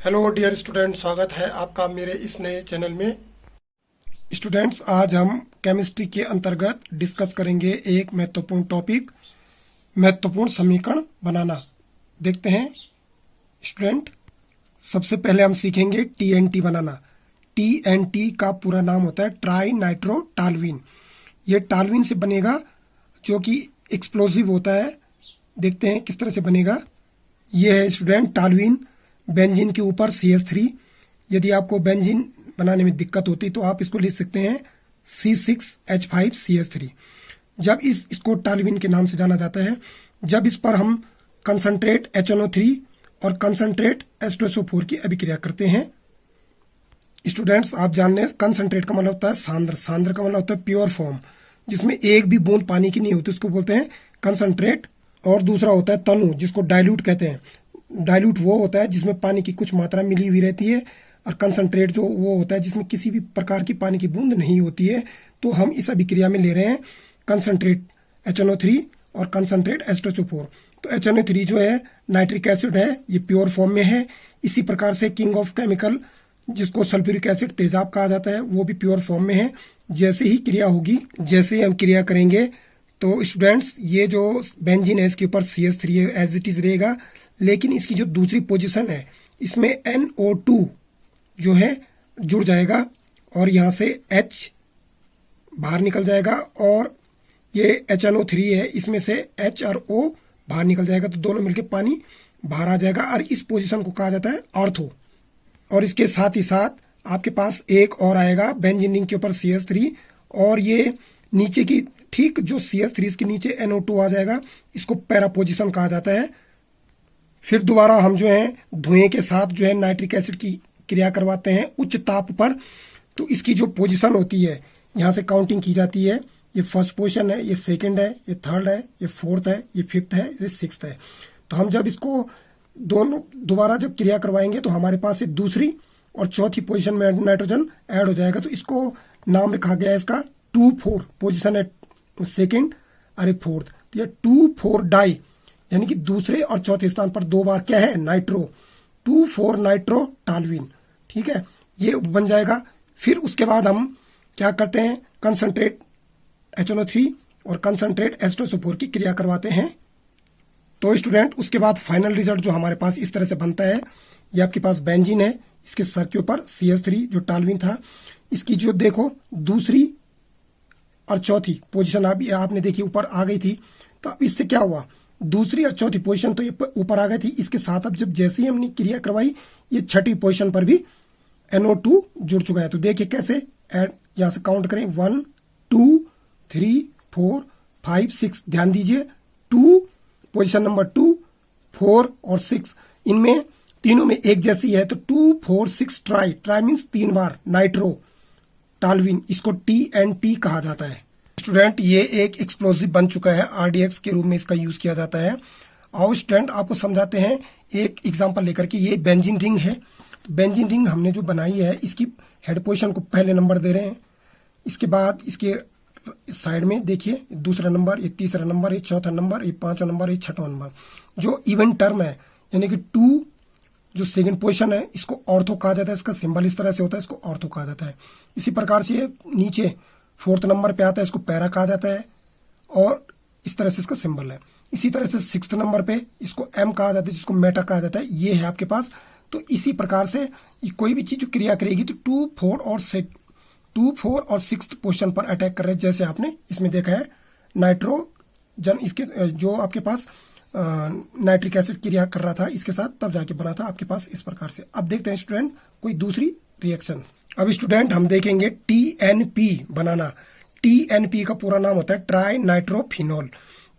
Hello dear student, स्वागत है आपका मेरे इस नए चैनल में। स्टूडेंट्स, आज हम केमिस्ट्री के अंतर्गत डिस्कस करेंगे एक महत्वपूर्ण टॉपिक, महत्वपूर्ण समीकरण बनाना। देखते हैं स्टूडेंट, सबसे पहले हम सीखेंगे टीएनटी बनाना। टीएनटी का पूरा नाम होता है ट्राई नाइट्रो टालवीन। ये टालवीन से बनेगा जो कि एक्सप्लोसिव होता है। देखते हैं किस तरह से बनेगा। ये है स्टूडेंट टालवीन, बेंजीन के ऊपर CH3। यदि आपको बेंजीन बनाने में दिक्कत होती तो आप इसको लिख सकते हैं C6H5CH3। जब इसको टालवीन के नाम से जाना जाता है, जब इस पर हम कंसंट्रेट HNO3 और कंसंट्रेट H2SO4 की अभिक्रिया करते हैं। स्टूडेंट्स, आप जान लें, कंसंट्रेट का मतलब होता है सांद्र, सांद्र का मतलब होता है प्योर फॉर्म, जिसमें एक भी बूंद पानी की नहीं होती, उसको बोलते हैं कंसंट्रेट। और दूसरा होता है तनु, जिसको डाइल्यूट कहते हैं। डाइल्यूट वो होता है जिसमें पानी की कुछ मात्रा मिली हुई रहती है, और कंसंट्रेट जो वो होता है जिसमें किसी भी प्रकार की पानी की बूंद नहीं होती है। तो हम इस अभिक्रिया में ले रहे हैं कंसंट्रेट HNO3 और कंसंट्रेट H2SO4। तो HNO3 जो है नाइट्रिक एसिड है, ये प्योर फॉर्म में है। इसी प्रकार से किंग ऑफ केमिकल, जिसको सल्फ्यूरिक एसिड तेजाब कहा जाता है, वो भी प्योर फॉर्म में है। जैसे ही क्रिया होगी, जैसे ही हम क्रिया करेंगे, तो स्टूडेंट्स ये जो बेंजीन है इसके ऊपर CH3 एज इट इज रहेगा, लेकिन इसकी जो दूसरी पोजीशन है इसमें NO2 जो है जुड़ जाएगा, और यहाँ से H बाहर निकल जाएगा, और ये HNO3 है, इसमें से H और O बाहर निकल जाएगा, तो दोनों मिलकर पानी बाहर आ जाएगा। और इस पोजीशन को कहा जाता है ऑर्थो। और इसके साथ ही साथ आपके पास एक और आएगा बेंजीन रिंग के ऊपर CH3, और ये नीचे की ठीक जो CH3 इसके नीचे NO2 आ जाएगा, इसको पैरा पोजीशन कहा जाता है। फिर दोबारा हम जो है धुएं के साथ जो है नाइट्रिक एसिड की क्रिया करवाते हैं उच्च ताप पर। तो इसकी जो पोजीशन होती है, यहाँ से काउंटिंग की जाती है। ये फर्स्ट पोजीशन है, ये सेकंड है, ये थर्ड है, ये फोर्थ है, ये फिफ्थ है, ये सिक्स्थ है। तो हम जब इसको दोनों दोबारा जब क्रिया करवाएंगे तो हमारे पास ये दूसरी और चौथी पोजीशन में नाइट्रोजन ऐड हो जाएगा। तो इसको नाम रखा गया है इसका 2,4 पोजीशन है, सेकेंड और फोर्थ। तो ये 2,4 डाई, यानी कि दूसरे और चौथे स्थान पर दो बार क्या है नाइट्रो, 2,4 नाइट्रो टालवीन। ठीक है, ये बन जाएगा। फिर उसके बाद हम क्या करते हैं, कंसंट्रेट HNO3 और कंसंट्रेट H2SO4 की क्रिया करवाते हैं। तो स्टूडेंट, उसके बाद फाइनल रिजल्ट जो हमारे पास इस तरह से बनता है। ये आपके पास बेंजीन है, इसके सर के ऊपर CH3 जो टालवीन था, इसकी जो देखो दूसरी और चौथी पोजीशन आपने देखी ऊपर आ गई थी। तो अब इससे क्या हुआ, दूसरी और चौथी पोजीशन तो ये ऊपर आ गई थी। इसके साथ अब जब जैसे ही हमने क्रिया करवाई, ये छठी पोजीशन पर भी NO2 जुड़ चुका है। तो देखिए कैसे ऐड, यहां से काउंट करें 1 2 3 4 5 6। ध्यान दीजिए, 2 पोजीशन नंबर 2, 4 और 6, इनमें तीनों में एक जैसी है। तो 2 4 6 ट्राई, ट्राई मीन्स 3 बार नाइट्रो टालवीन, इसको TNT कहा जाता है। स्टूडेंट, ये एक एक्सप्लोसिव बन चुका है, RDX के रूप में इसका यूज किया जाता है। और स्टूडेंट आपको समझाते हैं एक एग्जांपल लेकर के। ये बेंजीन रिंग है। बेंजीन रिंग हमने जो बनाई है, इसकी हेड पोजीशन को पहले नंबर दे रहे हैं। इसके बाद इसके साइड में देखिए दूसरा नंबर, ये तीसरा नंबर, ये चौथा नंबर, ये पांचवा नंबर, ये छठवां नंबर। जो इवन टर्म है, यानी कि 2 जो सेकंड पोजीशन है, इसको ऑर्थो कहा जाता है। इसका सिंबल इस तरह से होता है, इसको ऑर्थो कहा जाता है। इसी प्रकार से ये नीचे फोर्थ नंबर पे आता है, इसको पैरा कहा जाता है, और इस तरह से इसका सिंबल है। इसी तरह से सिक्स्थ नंबर पे इसको M कहा जाता है, जिसको मेटा कहा जाता है। ये है आपके पास। तो इसी प्रकार से कोई भी चीज जो क्रिया करेगी तो 2 4 और 6 पोजीशन पर अटैक कर रहे हैं। जैसे आपने इसमें देखा है नाइट्रोजन, इसके जो आपके पास नाइट्रिक एसिड क्रिया कर रहा था इसके साथ, तब जाके बना था आपके पास इस प्रकार से। अब देखते हैं स्टूडेंट कोई दूसरी रिएक्शन। अब स्टूडेंट हम देखेंगे TNP बनाना। TNP का पूरा नाम होता है ट्राई नाइट्रोफिनॉल।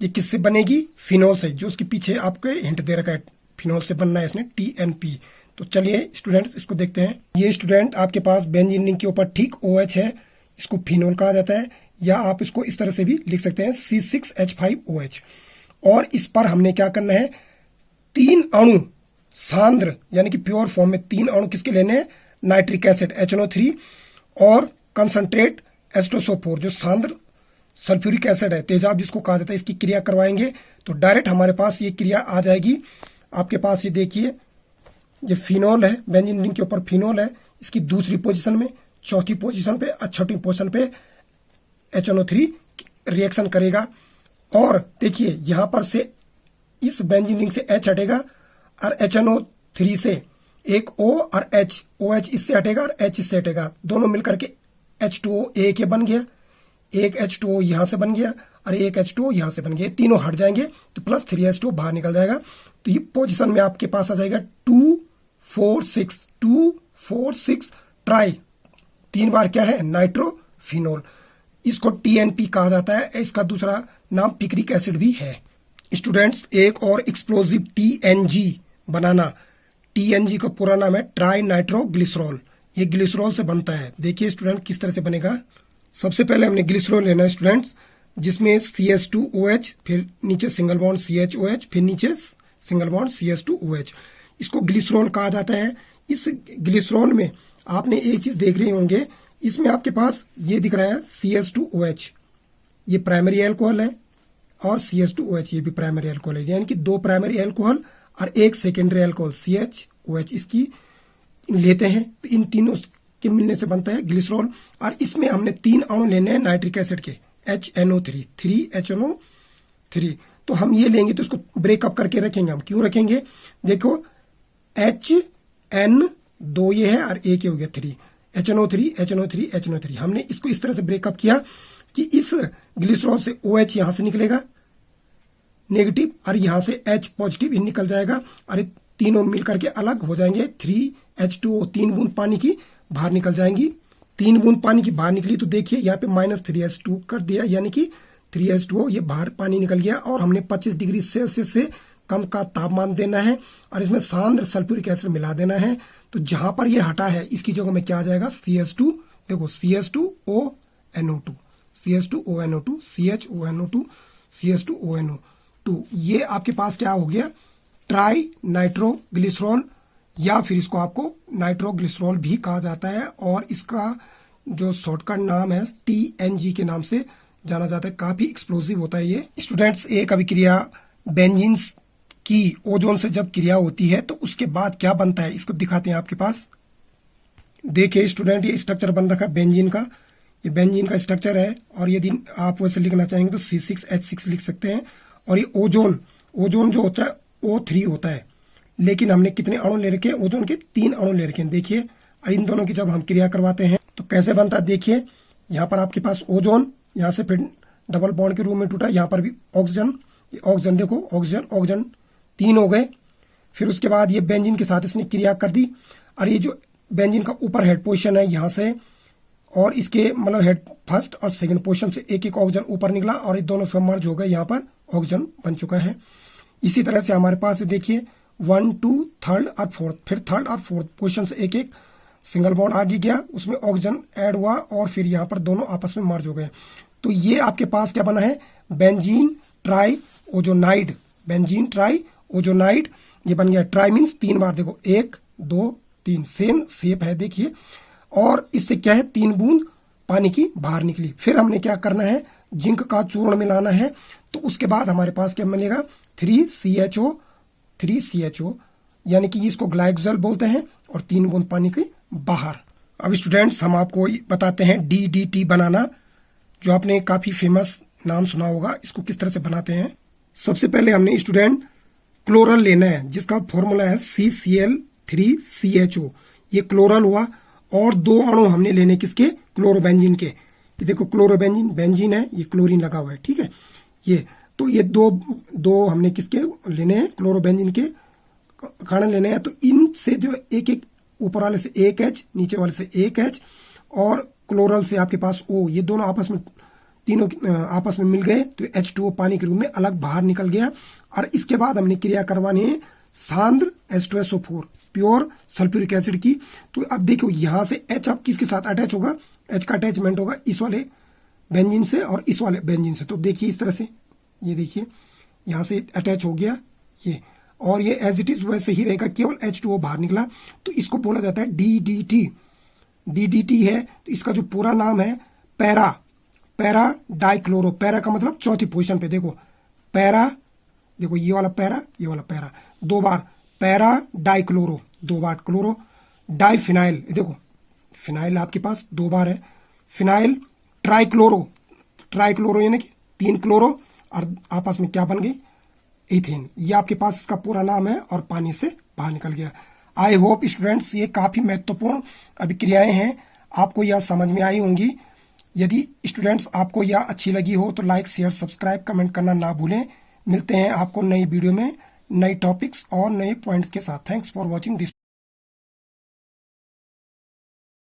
ये किससे बनेगी, फिनॉल से, जो उसके पीछे आपको हिंट दे रखा है, फिनॉल से बनना है इसने TNP। तो चलिए स्टूडेंट्स इसको देखते हैं। ये स्टूडेंट आपके पास बेंजीन रिंग के ऊपर ठीक OH है, इसको फिनॉल कहा जाता है, या आप इसको इस तरह से भी लिख सकते हैं C6H5OH। और इस पर हमने क्या करना है, 3 अणु सांद्र, यानी कि प्योर फॉर्म में 3 अणु किसके लेने हैं, नाइट्रिक एसिड HNO3 और कंसंट्रेट H2SO4 जो सांद्र सल्फ्यूरिक एसिड है, तेजाब जिसको कहा जाता है, इसकी क्रिया करवाएंगे। तो डायरेक्ट हमारे पास ये क्रिया आ जाएगी। आपके पास ये देखिए ये फिनोल है, बेंजीन रिंग के ऊपर फिनोल है, इसकी दूसरी पोजीशन में, चौथी पोजीशन पे और छठी पोजीशन पे HNO3 रिएक्शन करेगा। और देखिए यहां पर से इस बेंजीन रिंग से H हटेगा और HNO3 से एक O और H, OH इससे हटेगा और H इससे हटेगा, दोनों मिलकर के H2O एक ये बन गया, एक H2O यहां से बन गया और एक H2O यहां से बन गया, तीनों हट जाएंगे तो प्लस 3H2O बाहर निकल जाएगा। तो ये पोजीशन में आपके पास आ जाएगा 2,4,6 ट्राई, 3 बार क्या है नाइट्रोफिनोल। इसको TNP कहा जाता है, इसका दूसरा नाम पिक्रिक एसिड भी है। स्टूडेंट्स एक और एक्सप्लोजिव TNG बनाना, TNG का पूरा नाम है ट्राई नाइट्रोग्लिसरॉल, ये ग्लिसरॉल से बनता है। देखिए स्टूडेंट किस तरह से बनेगा। सबसे पहले हमने ग्लिसरॉल लेना है स्टूडेंट्स, जिसमें CH2OH, फिर नीचे सिंगल बॉन्ड CHOH, फिर नीचे सिंगल बॉन्ड CH2OH, इसको ग्लिसरॉल कहा जाता है। इस ग्लिसरॉल में आपने एक चीज देख रहे होंगे, इसमें आपके पास ये दिख रहा है CH2OH, ये प्राइमरी अल्कोहल है, और CH2OH ये भी प्राइमरी अल्कोहल है, यानी कि 2 प्राइमरी अल्कोहल और एक सेकेंडरी अल्कोहल CHOH इसकी लेते हैं, तो इन तीनों के मिलने से बनता है ग्लिसरॉल। और इसमें हमने 3 अणु लेने हैं नाइट्रिक एसिड के, HNO3, 3HNO3। तो हम ये लेंगे तो इसको ब्रेकअप करके रखेंगे। हम क्यों रखेंगे, देखो HN2 ये है और एक ये हो गया 3, HNO3 HNO3 HNO3। हमने इसको इस तरह से ब्रेकअप किया कि इस ग्लिसरॉल से OH यहां से निकलेगा नेगेटिव और यहां से H पॉजिटिव ही निकल जाएगा, और तीनों मिलकर के अलग हो जाएंगे। 3H2O, 3 बूंद पानी की बाहर निकल जाएंगी, 3 बूंद पानी की बाहर निकली तो देखिए यहाँ पे -3H2 कर दिया, यानी कि 3H2O ये बाहर पानी निकल गया। और हमने 25 डिग्री सेल्सियस से कम का तापमान देना है और इसमें सांद्र सल्फ्यूरिक एसिड मिला देना है। तो जहां पर ये हटा है इसकी जगह में क्या आ जाएगा CH2, देखो CH2ONO2, CH2ONO2, CHONO2, CH2ONO2, ये आपके पास क्या हो गया ट्राई नाइट्रोग्लिसरॉल, या फिर इसको आपको नाइट्रोग्लिसरॉल भी कहा जाता है, और इसका जो शॉर्टकट नाम है TNG के नाम से जाना जाता है। काफी एक्सप्लोसिव होता है ये। स्टूडेंट्स एक अभिक्रिया बेंजीन्स की ओजोन से जब क्रिया होती है तो उसके बाद क्या बनता है, इसको दिखाते हैं आपके पास। देखिए स्टूडेंट ये स्ट्रक्चर बन रखा है बेंजीन का, ये बेंजीन का स्ट्रक्चर है, और यदि आप वैसे लिखना चाहेंगे तो C6H6 लिख सकते हैं। और ये ओजोन जो होता है O3 होता है, लेकिन हमने कितने अणु ले रखे हैं ओजोन के, 3 अणु ले रखे हैं। देखिए और इन दोनों की जब हम क्रिया करवाते हैं तो कैसे बनता है, देखिए यहाँ पर आपके पास ओजोन, यहाँ से फिर डबल बॉन्ड के रूप में टूटा, यहाँ पर भी ऑक्सीजन, ऑक्सीजन देखो ऑक्सीजन 3 हो गए। फिर उसके बाद ये बेंजीन के साथ इसने क्रिया कर दी, और ये जो बेंजीन का ऊपर हेड पोजीशन है यहाँ से, और इसके मतलब हेड फर्स्ट और सेकंड पोजीशन से एक ऑक्सीजन ऊपर निकला, और ये दोनों फिर मर्ज हो गए, यहाँ पर ऑक्सीजन बन चुका है। इसी तरह से हमारे पास देखिए 1, 2, थर्ड और फोर्थ, फिर थर्ड और फोर्थ पोजीशन से एक सिंगल बॉन्ड आगे गया, उसमें ऑक्सीजन ऐड हुआ, और फिर यहाँ पर दोनों आपस में मर्ज हो गए। तो ये आपके पास क्या बना है benzene try ozonide, benzene try ozonide ये बन गया। ट्राई मीन्स 3 बार, देखो 1, 2, 3 सेम शेप है देखिए, और इससे क्या है 3 बूंद पानी की बाहर निकली। फिर हमने क्या करना है जिंक का चूर्ण मिलाना है, तो उसके बाद हमारे पास क्या मिलेगा 3CHO, यानी कि इसको ग्लाइकोजल बोलते हैं, और 3 बूंद पानी की बाहर। अब स्टूडेंट्स हम आपको बताते हैं DDT बनाना, जो आपने काफी फेमस नाम सुना होगा। इसको किस तरह से बनाते हैं, सबसे पहले हमने स्टूडेंट क्लोरल लेना है, जिसका फॉर्मूला है CCl3CHO, ये क्लोरल हुआ। और 2 अणु हमने लेने किसके, क्लोरोबेंजीन के। ये देखो क्लोरोबेंजीन, बेंजीन है, ये क्लोरीन लगा हुआ है, ठीक है। ये तो ये दो हमने किसके लेने हैं, क्लोरोबेंजीन के कण लेने हैं। तो इनसे जो एक ऊपर वाले से 1 H, नीचे वाले से 1 H, और क्लोरल से आपके पास O, ये दोनों आपस में तीनों आपस में मिल गए तो H2O पानी के रूप में अलग बाहर निकल गया। और इसके बाद हमने क्रिया करवानी है सांद्र H2SO4 प्योर सल्फ्यूरिक एसिड की। तो अब देखो यहाँ से H अब किसके साथ अटैच होगा, H का अटैचमेंट होगा इस वाले बेंजीन से और इस वाले बेंजीन से। तो देखिए इस तरह से, ये देखिए यहाँ से अटैच हो गया ये, और ये एज इट इज वैसे ही रहेगा, केवल H2O बाहर निकला। तो इसको बोला जाता है DDT है। तो इसका जो पूरा नाम है पैरा डाइक्लोरो, पैरा का मतलब चौथी पोजीशन पे, देखो पैरा, देखो ये वाला पैरा, ये वाला पैरा, 2 बार पैरा डाइक्लोरो, 2 बार क्लोरो, डाइफिनाइल, देखो फिनाइल आपके पास 2 बार है, फिनाइल, ट्राइक्लोरो, ट्राइक्लोरो यानी कि 3 क्लोरो और आपस में क्या बन गई, इथेन। ये आपके पास इसका पूरा नाम है और पानी से बाहर निकल गया। आई होप स्टूडेंट्स ये काफी महत्वपूर्ण अभिक्रियाएं हैं, आपको यह समझ में आई होंगी। यदि स्टूडेंट्स आपको यह अच्छी लगी हो तो लाइक शेयर सब्सक्राइब कमेंट करना ना भूलें। मिलते हैं आपको नई वीडियो में नई टॉपिक्स और नए पॉइंट्स के साथ। Thanks for watching this.